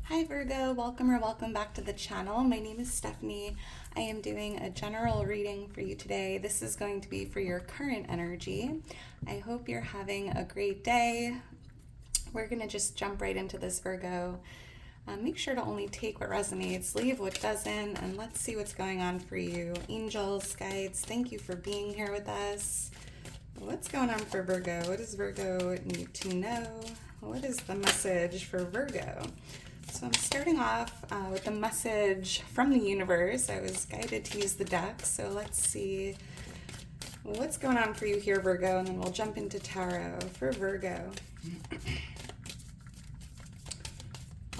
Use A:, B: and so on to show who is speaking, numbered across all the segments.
A: Hi Virgo, welcome or welcome back to the channel. My name is Stephanie. I am doing a general reading for you today. This is going to be for your current energy. I hope you're having a great day. We're going to just jump right into this, Virgo. Make sure to only take what resonates, leave what doesn't, and let's see what's going on for you. Angels, guides, thank you for being here with us. What's going on for Virgo? What does Virgo need to know? What is the message for Virgo? So I'm starting off with a message from the universe. I was guided to use the deck, so let's see what's going on for you here, Virgo, and then we'll jump into tarot for Virgo.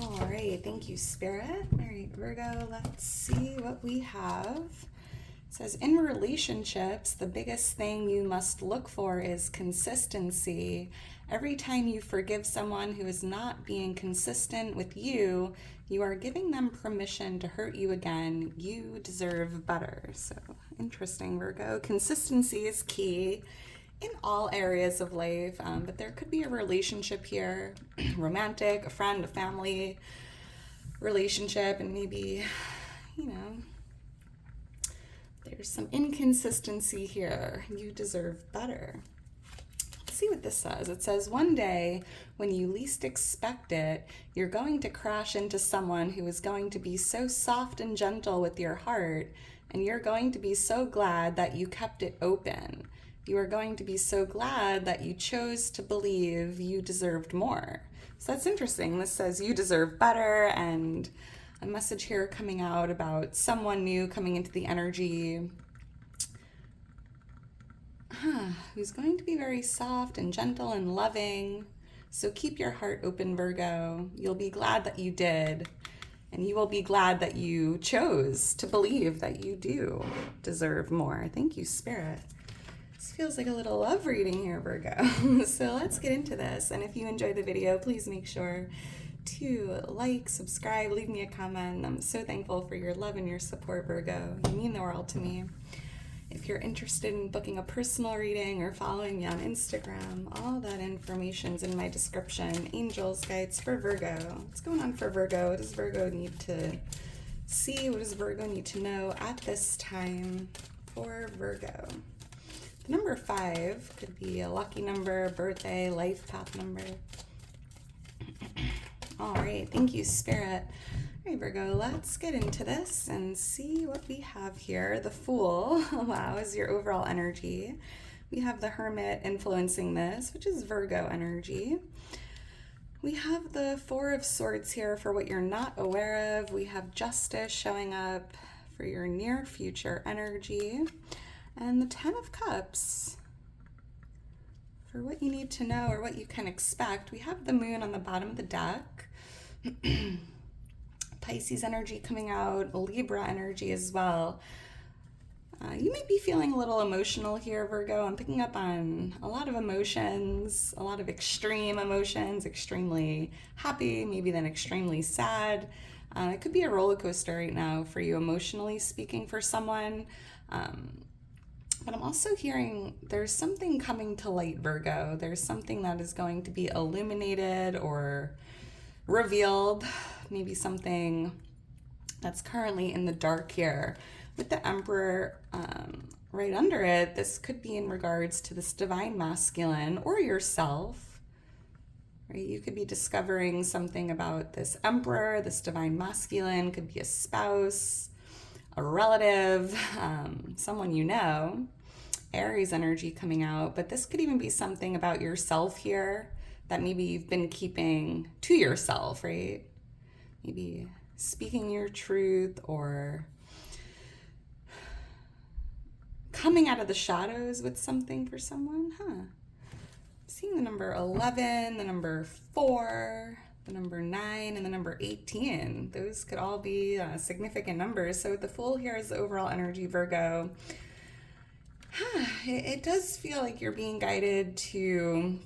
A: All right, thank you, Spirit. All right, Virgo, let's see what we have. It says, in relationships, the biggest thing you must look for is consistency. Every time you forgive someone who is not being consistent with you, you are giving them permission to hurt you again. You deserve better. So interesting, Virgo. Consistency is key in all areas of life, but there could be a relationship here, romantic, a friend, a family relationship, and maybe, there's some inconsistency here. You deserve better. See what this says. It says, one day when you least expect it, you're going to crash into someone who is going to be so soft and gentle with your heart, and you're going to be so glad that you kept it open. You are going to be so glad that you chose to believe you deserved more. So that's interesting. This says you deserve better, and a message here coming out about someone new coming into the energy. Who's going to be very soft and gentle and loving. So keep your heart open, Virgo. You'll be glad that you did. And you will be glad that you chose to believe that you do deserve more. Thank you, Spirit. This feels like a little love reading here, Virgo. So let's get into this. And if you enjoyed the video, please make sure to like, subscribe, leave me a comment. I'm so thankful for your love and your support, Virgo. You mean the world to me. If you're interested in booking a personal reading or following me on Instagram, all that information's in my description. Angels, guides for Virgo. What's going on for Virgo? What does Virgo need to see? What does Virgo need to know at this time for Virgo? The number 5 could be a lucky number, birthday, life path number. All right, thank you, Spirit. All right, Virgo, let's get into this and see what we have here. The Fool, wow, is your overall energy. We have the Hermit influencing this, which is Virgo energy. We have the 4 of Swords here for what you're not aware of. We have Justice showing up for your near future energy. And the 10 of Cups for what you need to know or what you can expect. We have the Moon on the bottom of the deck. Pisces energy coming out, Libra energy as well. You might be feeling a little emotional here, Virgo. I'm picking up on a lot of emotions, a lot of extreme emotions, extremely happy, maybe then extremely sad. It could be a roller coaster right now for you, emotionally speaking, for someone. But I'm also hearing there's something coming to light, Virgo. There's something that is going to be illuminated or revealed, maybe something that's currently in the dark here. With the Emperor right under it, this could be in regards to this divine masculine or yourself, right? You could be discovering something about this Emperor, this divine masculine, could be a spouse, a relative, someone you know. Aries energy coming out, but this could even be something about yourself here that maybe you've been keeping to yourself, right? Maybe speaking your truth or coming out of the shadows with something for someone, Seeing the number 11, the number 4, the number 9, and the number 18. Those could all be significant numbers. So the Fool here is the overall energy, Virgo. It does feel like you're being guided to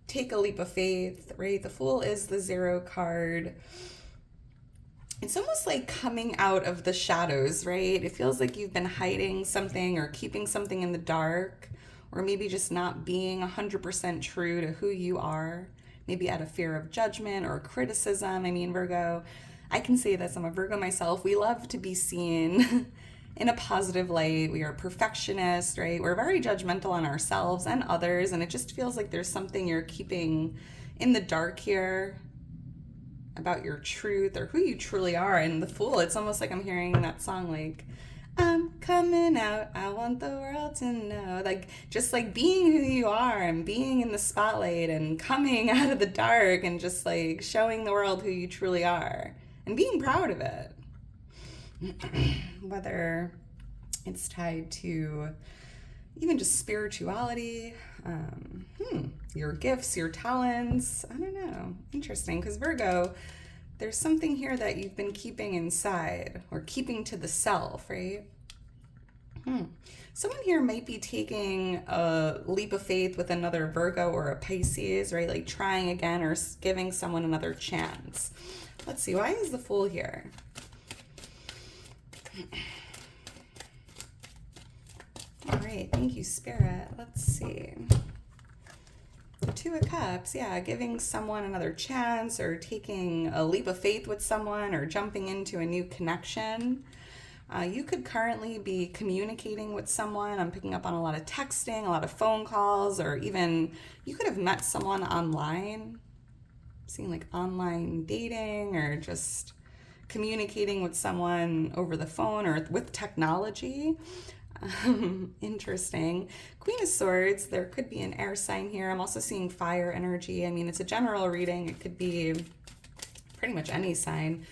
A: take a leap of faith, right? The Fool is the 0 card. It's almost like coming out of the shadows, right? It feels like you've been hiding something or keeping something in the dark, or maybe just not being 100% true to who you are. maybe out of fear of judgment or criticism. I mean, Virgo, I can say this, I'm a Virgo myself. We love to be seen in a positive light. We are perfectionists, right? We're very judgmental on ourselves and others, and it just feels like there's something you're keeping in the dark here about your truth or who you truly are. And the Fool, it's almost like I'm hearing that song, like, I'm coming out, I want the world to know. Like, just like being who you are and being in the spotlight and coming out of the dark and just like showing the world who you truly are and being proud of it. Whether it's tied to even just spirituality, your gifts, your talents, I don't know. Interesting, because Virgo, there's something here that you've been keeping inside or keeping to the self, right? Someone here might be taking a leap of faith with another Virgo or a Pisces, right? Like trying again or giving someone another chance. Let's see, why is the Fool here? All right, thank you, Spirit. Let's see. The Two of Cups, yeah, giving someone another chance or taking a leap of faith with someone or jumping into a new connection. You could currently be communicating with someone. I'm picking up on a lot of texting, a lot of phone calls, or even you could have met someone online. Seeing like online dating or just communicating with someone over the phone or with technology. Interesting. Queen of Swords, there could be an air sign here. I'm also seeing fire energy. I mean, it's a general reading. It could be pretty much any sign.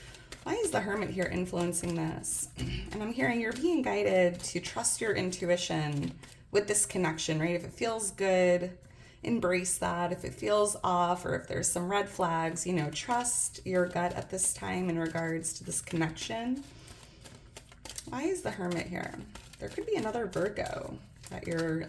A: Why is the Hermit here influencing this? And I'm hearing you're being guided to trust your intuition with this connection, right? If it feels good, embrace that. If it feels off or if there's some red flags, you know, trust your gut at this time in regards to this connection. Why is the Hermit here? There could be another Virgo that you're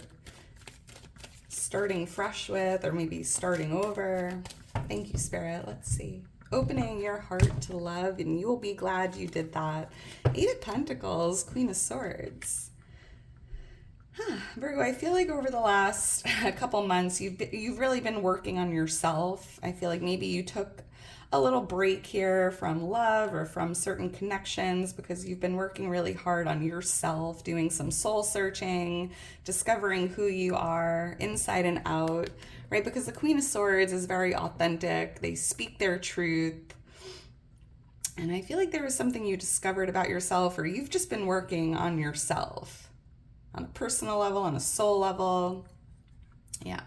A: starting fresh with or maybe starting over. Thank you, Spirit. Let's see. Opening your heart to love, and you will be glad you did that. Eight of Pentacles, Queen of Swords. Virgo, I feel like over the last couple months, you've really been working on yourself. I feel like maybe you took a little break here from love or from certain connections because you've been working really hard on yourself, doing some soul searching, discovering who you are inside and out, right? Because the Queen of Swords is very authentic. They speak their truth. And I feel like there was something you discovered about yourself, or you've just been working on yourself on a personal level, on a soul level. Yeah.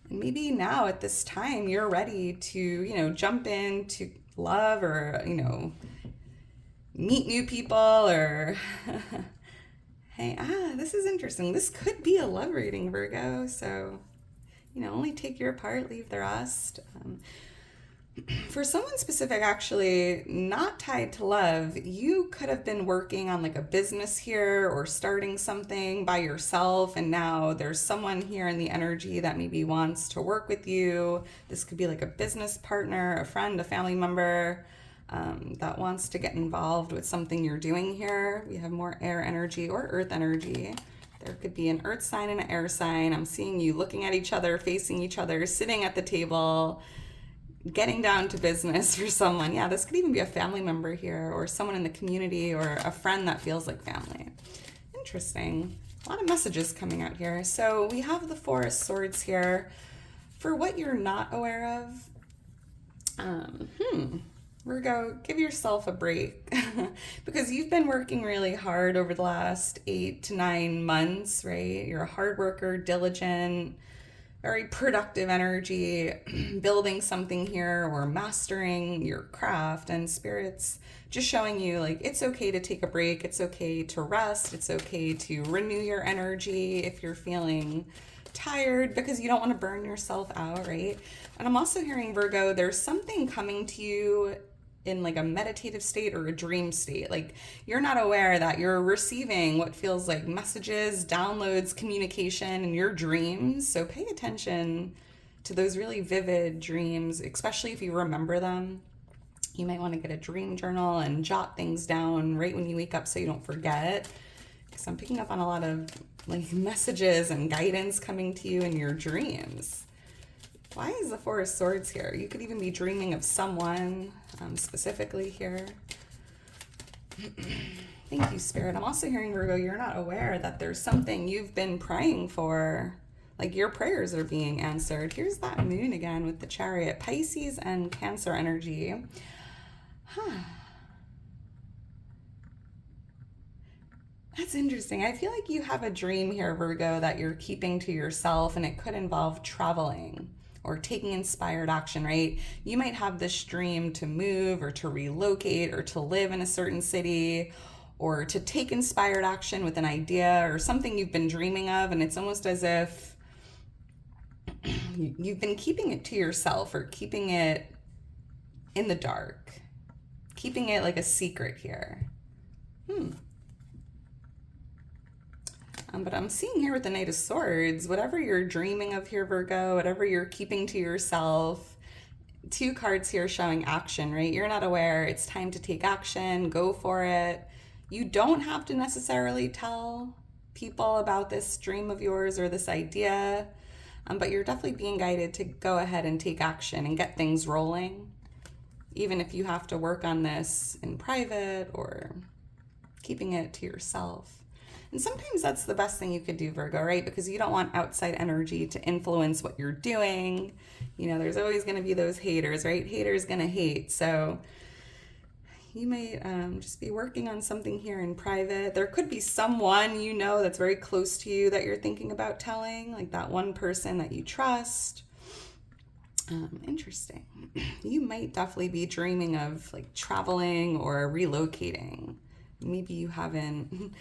A: And maybe now at this time, you're ready to, you know, jump into love or, you know, meet new people or, hey, this is interesting. This could be a love reading, Virgo. So, you know, only take your part, leave the rest. For someone specific, actually not tied to love, you could have been working on like a business here or starting something by yourself, and now there's someone here in the energy that maybe wants to work with you. This could be like a business partner, a friend, a family member that wants to get involved with something you're doing here. We have more air energy or earth energy. There could be an earth sign and an air sign. I'm seeing you looking at each other, facing each other, sitting at the table, getting down to business for someone. Yeah, this could even be a family member here or someone in the community or a friend that feels like family. Interesting. A lot of messages coming out here. So we have the Four of Swords here. For what you're not aware of, Virgo, give yourself a break because you've been working really hard over the last 8 to 9 months, right? You're a hard worker, diligent, very productive energy, building something here or mastering your craft, and Spirit's just showing you like it's okay to take a break, it's okay to rest, it's okay to renew your energy if you're feeling tired because you don't want to burn yourself out, right? And I'm also hearing, Virgo, there's something coming to you in like a meditative state or a dream state. Like you're not aware that you're receiving what feels like messages, downloads, communication in your dreams. So pay attention to those really vivid dreams, especially if you remember them. You might want to get a dream journal and jot things down right when you wake up so you don't forget. Because I'm picking up on a lot of like messages and guidance coming to you in your dreams. Why is the Four of Swords here? You could even be dreaming of someone specifically here. Thank you, Spirit. I'm also hearing, Virgo, you're not aware that there's something you've been praying for. Like your prayers are being answered. Here's that moon again with the Chariot. Pisces and Cancer energy. That's interesting. I feel like you have a dream here, Virgo, that you're keeping to yourself, and it could involve traveling or taking inspired action, right? You might have this dream to move or to relocate or to live in a certain city or to take inspired action with an idea or something you've been dreaming of, and it's almost as if you've been keeping it to yourself or keeping it in the dark, keeping it like a secret here. But I'm seeing here with the Knight of Swords, whatever you're dreaming of here, Virgo, whatever you're keeping to yourself, two cards here showing action, right? You're not aware. It's time to take action. Go for it. You don't have to necessarily tell people about this dream of yours or this idea, but you're definitely being guided to go ahead and take action and get things rolling, even if you have to work on this in private or keeping it to yourself. And sometimes that's the best thing you could do, Virgo, right? Because you don't want outside energy to influence what you're doing. You know, there's always going to be those haters, right? Haters going to hate. So you may just be working on something here in private. There could be someone you know that's very close to you that you're thinking about telling, like that one person that you trust. Interesting. You might definitely be dreaming of like traveling or relocating. Maybe you haven't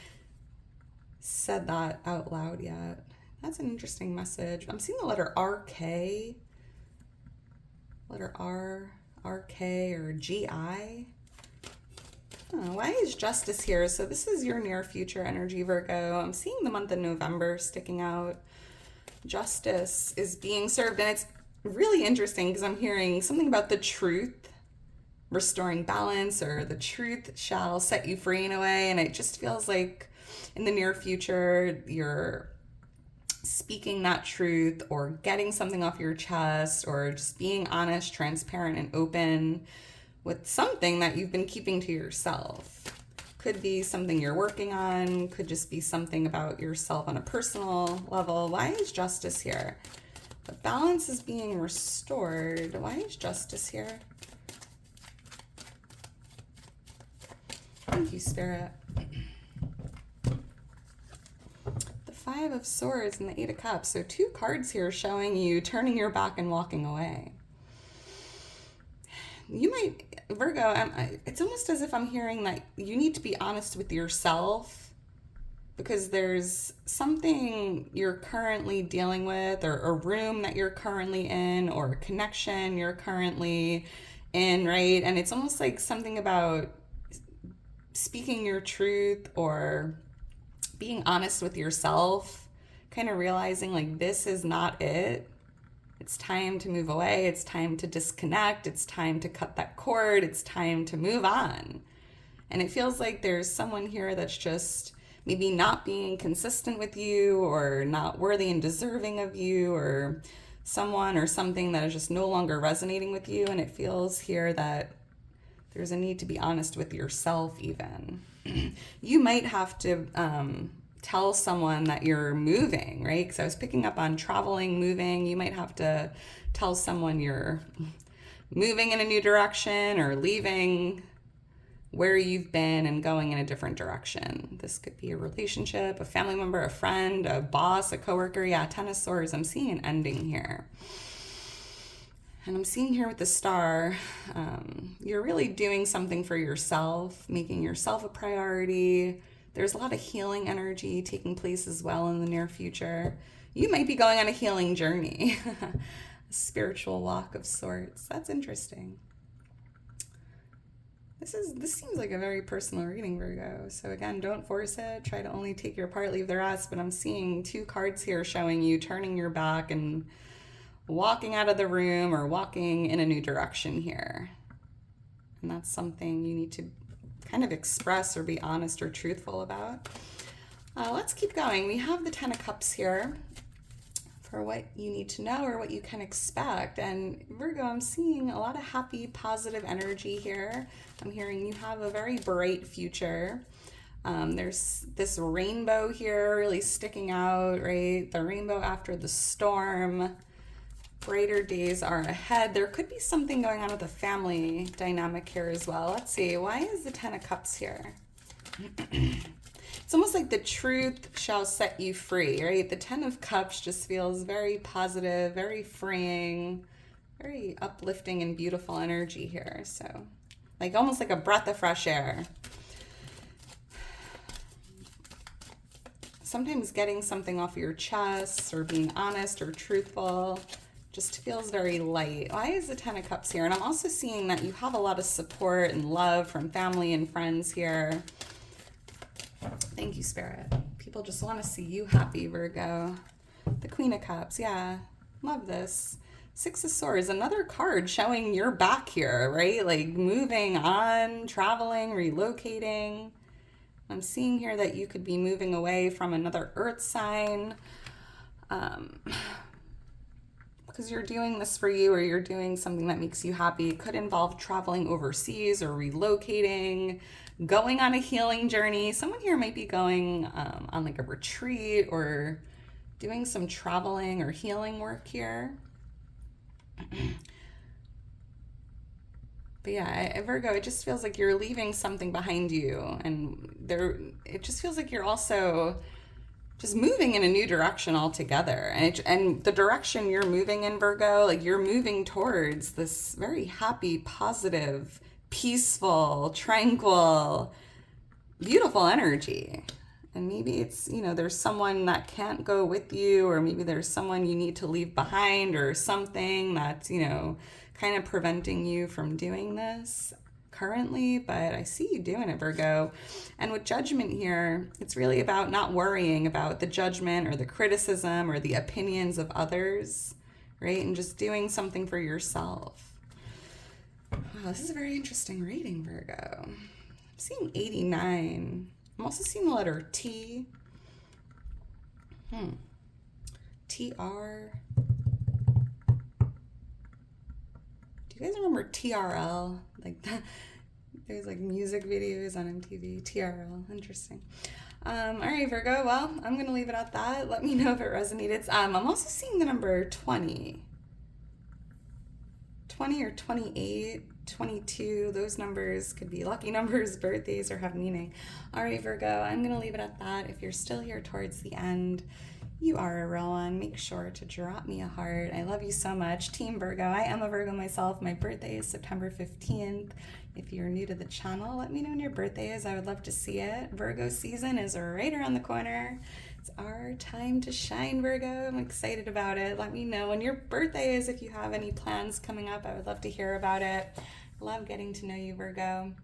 A: said that out loud yet. That's an interesting message. I'm seeing the letter RK, letter R, RK, or GI. Why is Justice here? So this is your near future energy, Virgo. I'm seeing the month of November sticking out. Justice is being served, and it's really interesting because I'm hearing something about the truth restoring balance, or the truth shall set you free in a way, and it just feels like in the near future, you're speaking that truth or getting something off your chest or just being honest, transparent, and open with something that you've been keeping to yourself. Could be something you're working on, could just be something about yourself on a personal level. Why is Justice here? The balance is being restored. Why is Justice here? Thank you, Spirit. Five of Swords and the Eight of Cups. So two cards here showing you turning your back and walking away. You might, Virgo, it's almost as if I'm hearing that you need to be honest with yourself because there's something you're currently dealing with, or a room that you're currently in, or a connection you're currently in, right? And it's almost like something about speaking your truth or being honest with yourself, kind of realizing like this is not it. It's time to move away. It's time to disconnect. It's time to cut that cord. It's time to move on. And it feels like there's someone here that's just maybe not being consistent with you or not worthy and deserving of you, or someone or something that is just no longer resonating with you. And it feels here that there's a need to be honest with yourself even. You might have to tell someone that you're moving, right? Because I was picking up on traveling, moving. You might have to tell someone you're moving in a new direction or leaving where you've been and going in a different direction. This could be a relationship, a family member, a friend, a boss, a coworker. Yeah, Ten of Swords. I'm seeing an ending here. And I'm seeing here with the Star, you're really doing something for yourself, making yourself a priority. There's a lot of healing energy taking place as well in the near future. You might be going on a healing journey, a spiritual walk of sorts. That's interesting. This seems like a very personal reading, Virgo. So again, don't force it. Try to only take your part, leave the rest. But I'm seeing two cards here showing you turning your back and walking out of the room or walking in a new direction here. And that's something you need to kind of express or be honest or truthful about. Let's keep going. We have the Ten of Cups here for what you need to know or what you can expect. And Virgo, I'm seeing a lot of happy, positive energy here. I'm hearing you have a very bright future. There's this rainbow here really sticking out, right? The rainbow after the storm. Brighter days are ahead. There could be something going on with the family dynamic here as well. Let's see. Why is the Ten of Cups here? It's almost like the truth shall set you free, right? The Ten of Cups just feels very positive, very freeing, very uplifting and beautiful energy here. So, like almost like a breath of fresh air. Sometimes getting something off your chest or being honest or truthful just feels very light. Why is the Ten of Cups here? And I'm also seeing that you have a lot of support and love from family and friends here. Thank you, Spirit. People just want to see you happy, Virgo. The Queen of Cups, yeah. Love this. Six of Swords, another card showing you're back here, right? Like moving on, traveling, relocating. I'm seeing here that you could be moving away from another earth sign. Because you're doing this for you, or you're doing something that makes you happy. It could involve traveling overseas or relocating, going on a healing journey. Someone here might be going on like a retreat or doing some traveling or healing work here. But yeah, Virgo, it just feels like you're leaving something behind you, and it just feels like you're also just moving in a new direction altogether. And the direction you're moving in, Virgo, like you're moving towards this very happy, positive, peaceful, tranquil, beautiful energy. And maybe it's, there's someone that can't go with you, or maybe there's someone you need to leave behind, or something that's, kind of preventing you from doing this currently. But I see you doing it, Virgo. And with Judgment here, it's really about not worrying about the judgment or the criticism or the opinions of others, right? And just doing something for yourself. Wow, this is a very interesting reading, Virgo. I'm seeing 89. I'm also seeing the letter T. TR. Do you guys remember TRL? Like that, there's like music videos on MTV. TRL, interesting. All right, Virgo. Well, I'm gonna leave it at that. Let me know if it resonated. I'm also seeing the number 20 or 28, 22. Those numbers could be lucky numbers, birthdays, or have meaning. All right, Virgo. I'm gonna leave it at that. If you're still here towards the end, you are a real one. Make sure to drop me a heart. I love you so much. Team Virgo. I am a Virgo myself. My birthday is September 15th. If you're new to the channel, let me know when your birthday is. I would love to see it. Virgo season is right around the corner. It's our time to shine, Virgo. I'm excited about it. Let me know when your birthday is. If you have any plans coming up, I would love to hear about it. Love getting to know you, Virgo.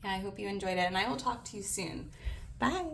A: Yeah, I hope you enjoyed it, and I will talk to you soon. Bye.